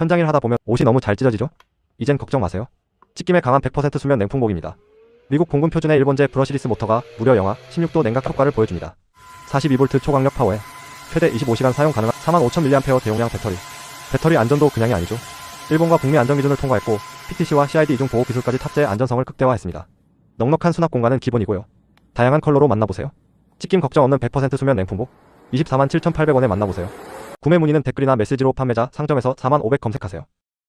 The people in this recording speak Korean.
현장일 하다 보면 옷이 너무 잘 찢어지죠? 이젠 걱정 마세요. 찢김에 강한 100% 수면 냉풍복입니다. 미국 공군 표준의 일본제 브러시리스 모터가 무려 영하 16도 냉각 효과를 보여줍니다. 42V 초강력 파워에 최대 25시간 사용 가능한 45,000mAh 대용량 배터리. 배터리 안전도 그냥이 아니죠. 일본과 북미 안전기준을 통과했고 PTC와 CID 이중 보호 기술까지 탑재해 안전성을 극대화했습니다. 넉넉한 수납 공간은 기본이고요. 다양한 컬러로 만나보세요. 찢김 걱정 없는 100% 수면 냉풍복 247,800원에 만나보세요. 구매 문의는 댓글이나 메시지로 판매자 상점에서 45,000 검색하세요.